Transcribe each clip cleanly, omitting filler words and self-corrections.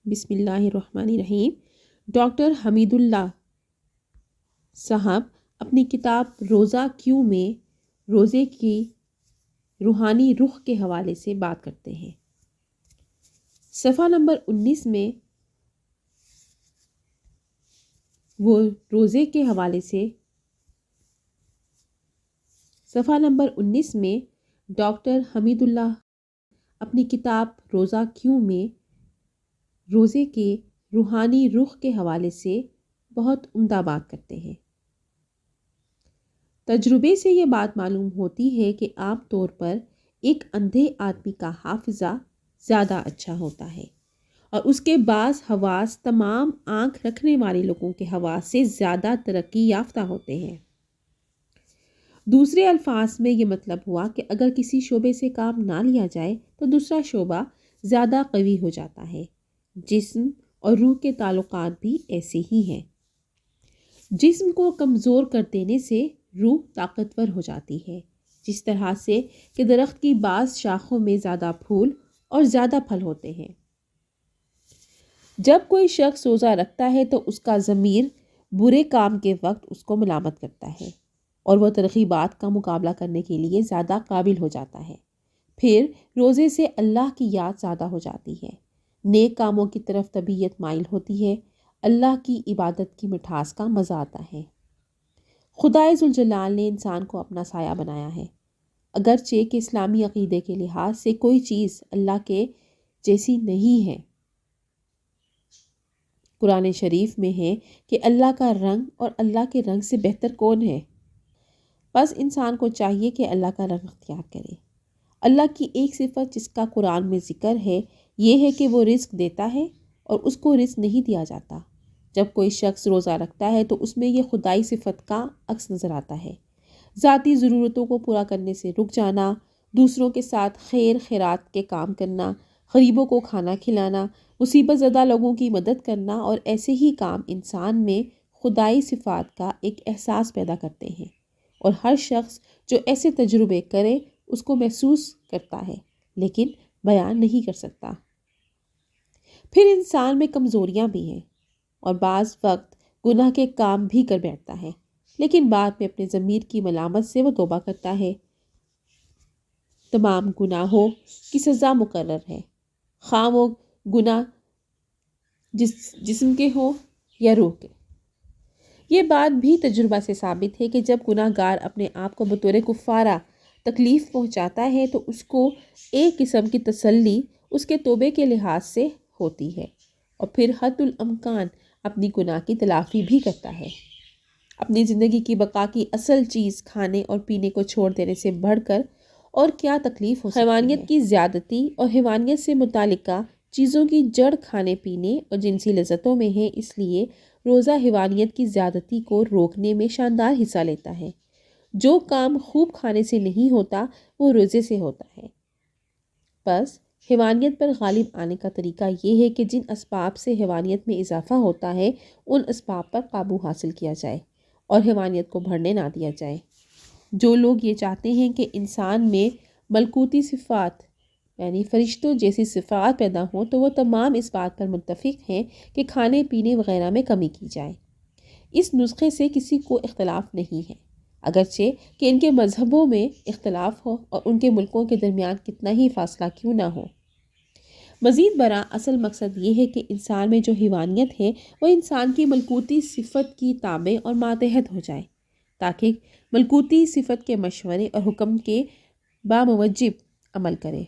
بسم اللہ الرحمن الرحیم۔ ڈاکٹر حمید اللہ صاحب اپنی کتاب روزہ کیوں میں روزے کی روحانی رخ کے حوالے سے بات کرتے ہیں۔ صفحہ نمبر 19 میں وہ روزے کے حوالے سے صفحہ نمبر 19 میں ڈاکٹر حمید اللہ اپنی کتاب روزہ کیوں میں روزے کے روحانی رخ کے حوالے سے بہت عمدہ بات کرتے ہیں۔ تجربے سے یہ بات معلوم ہوتی ہے کہ عام طور پر ایک اندھے آدمی کا حافظہ زیادہ اچھا ہوتا ہے اور اس کے بعض حواس تمام آنکھ رکھنے والے لوگوں کے حواس سے زیادہ ترقی یافتہ ہوتے ہیں۔ دوسرے الفاظ میں یہ مطلب ہوا کہ اگر کسی شعبے سے کام نہ لیا جائے تو دوسرا شعبہ زیادہ قوی ہو جاتا ہے۔ جسم اور روح کے تعلقات بھی ایسے ہی ہیں۔ جسم کو کمزور کر دینے سے روح طاقتور ہو جاتی ہے، جس طرح سے کہ درخت کی بعض شاخوں میں زیادہ پھول اور زیادہ پھل ہوتے ہیں۔ جب کوئی شخص روزہ رکھتا ہے تو اس کا ضمیر برے کام کے وقت اس کو ملامت کرتا ہے اور وہ ترغیبات کا مقابلہ کرنے کے لیے زیادہ قابل ہو جاتا ہے۔ پھر روزے سے اللہ کی یاد زیادہ ہو جاتی ہے، نیک کاموں کی طرف طبیعت مائل ہوتی ہے، اللہ کی عبادت کی مٹھاس کا مزہ آتا ہے۔ خدائے ذوالجلال نے انسان کو اپنا سایہ بنایا ہے، اگرچہ کہ اسلامی عقیدے کے لحاظ سے کوئی چیز اللہ کے جیسی نہیں ہے۔ قرآن شریف میں ہے کہ اللہ کا رنگ اور اللہ کے رنگ سے بہتر کون ہے؟ بس انسان کو چاہیے کہ اللہ کا رنگ اختیار کرے۔ اللہ کی ایک صفت جس کا قرآن میں ذکر ہے یہ ہے کہ وہ رزق دیتا ہے اور اس کو رزق نہیں دیا جاتا۔ جب کوئی شخص روزہ رکھتا ہے تو اس میں یہ خدائی صفت کا عکس نظر آتا ہے۔ ذاتی ضرورتوں کو پورا کرنے سے رک جانا، دوسروں کے ساتھ خیر خیرات کے کام کرنا، غریبوں کو کھانا کھلانا، مصیبت زدہ لوگوں کی مدد کرنا اور ایسے ہی کام انسان میں خدائی صفات کا ایک احساس پیدا کرتے ہیں، اور ہر شخص جو ایسے تجربے کرے اس کو محسوس کرتا ہے لیکن بیان نہیں کر سکتا۔ پھر انسان میں کمزوریاں بھی ہیں اور بعض وقت گناہ کے کام بھی کر بیٹھتا ہے، لیکن بعد میں اپنے ضمیر کی ملامت سے وہ توبہ کرتا ہے۔ تمام گناہوں کی سزا مقرر ہے، خواہ وہ گناہ جسم کے ہوں یا روح کے۔ یہ بات بھی تجربہ سے ثابت ہے کہ جب گناہ گار اپنے آپ کو بطور کفارہ تکلیف پہنچاتا ہے تو اس کو ایک قسم کی تسلی اس کے توبے کے لحاظ سے ہوتی ہے، اور پھر حد الامکان اپنی گناہ کی تلافی بھی کرتا ہے۔ اپنی زندگی کی بقا کی اصل چیز کھانے اور پینے کو چھوڑ دینے سے بڑھ کر اور کیا تکلیف ہو سکتی ہے؟ حیوانیت کی زیادتی اور حیوانیت سے متعلقہ چیزوں کی جڑ کھانے پینے اور جنسی لذتوں میں ہے، اس لیے روزہ حیوانیت کی زیادتی کو روکنے میں شاندار حصہ لیتا ہے۔ جو کام خوب کھانے سے نہیں ہوتا وہ روزے سے ہوتا ہے۔ بس حیوانیت پر غالب آنے کا طریقہ یہ ہے کہ جن اسباب سے حیوانیت میں اضافہ ہوتا ہے ان اسباب پر قابو حاصل کیا جائے اور حیوانیت کو بڑھنے نہ دیا جائے۔ جو لوگ یہ چاہتے ہیں کہ انسان میں ملکوتی صفات یعنی فرشتوں جیسی صفات پیدا ہوں تو وہ تمام اس بات پر متفق ہیں کہ کھانے پینے وغیرہ میں کمی کی جائے۔ اس نسخے سے کسی کو اختلاف نہیں ہے، اگرچہ کہ ان کے مذہبوں میں اختلاف ہو اور ان کے ملکوں کے درمیان کتنا ہی فاصلہ کیوں نہ ہو۔ مزید برآں اصل مقصد یہ ہے کہ انسان میں جو حیوانیت ہے وہ انسان کی ملکوتی صفت کی تابع اور ماتحت ہو جائے، تاکہ ملکوتی صفت کے مشورے اور حکم کے باموجب عمل کرے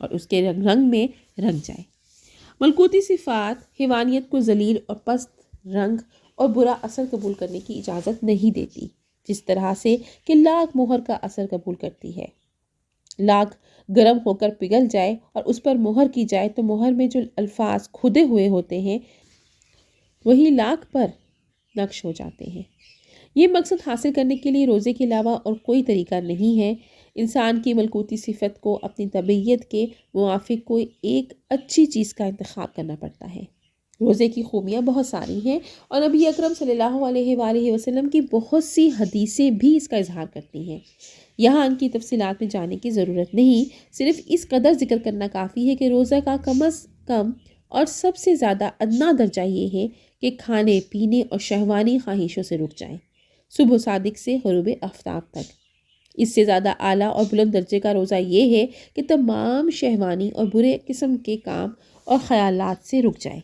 اور اس کے رنگ میں رنگ جائے۔ ملکوتی صفات حیوانیت کو ذلیل اور پست رنگ اور برا اثر قبول کرنے کی اجازت نہیں دیتی، جس طرح سے کہ لاکھ مہر کا اثر قبول کرتی ہے۔ لاکھ گرم ہو کر پگھل جائے اور اس پر مہر کی جائے تو مہر میں جو الفاظ کھدے ہوئے ہوتے ہیں وہی لاکھ پر نقش ہو جاتے ہیں۔ یہ مقصد حاصل کرنے کے لیے روزے کے علاوہ اور کوئی طریقہ نہیں ہے۔ انسان کی ملکوتی صفت کو اپنی طبیعت کے موافق کوئی ایک اچھی چیز کا انتخاب کرنا پڑتا ہے۔ روزے کی خوبیاں بہت ساری ہیں اور نبی اکرم صلی اللہ علیہ وآلہ وسلم کی بہت سی حدیثیں بھی اس کا اظہار کرتی ہیں۔ یہاں ان کی تفصیلات میں جانے کی ضرورت نہیں، صرف اس قدر ذکر کرنا کافی ہے کہ روزہ کا کم از کم اور سب سے زیادہ ادنا درجہ یہ ہے کہ کھانے پینے اور شہوانی خواہشوں سے رک جائیں، صبح صادق سے غروب آفتاب تک۔ اس سے زیادہ اعلیٰ اور بلند درجے کا روزہ یہ ہے کہ تمام شہوانی اور برے قسم کے کام اور خیالات سے رک جائے۔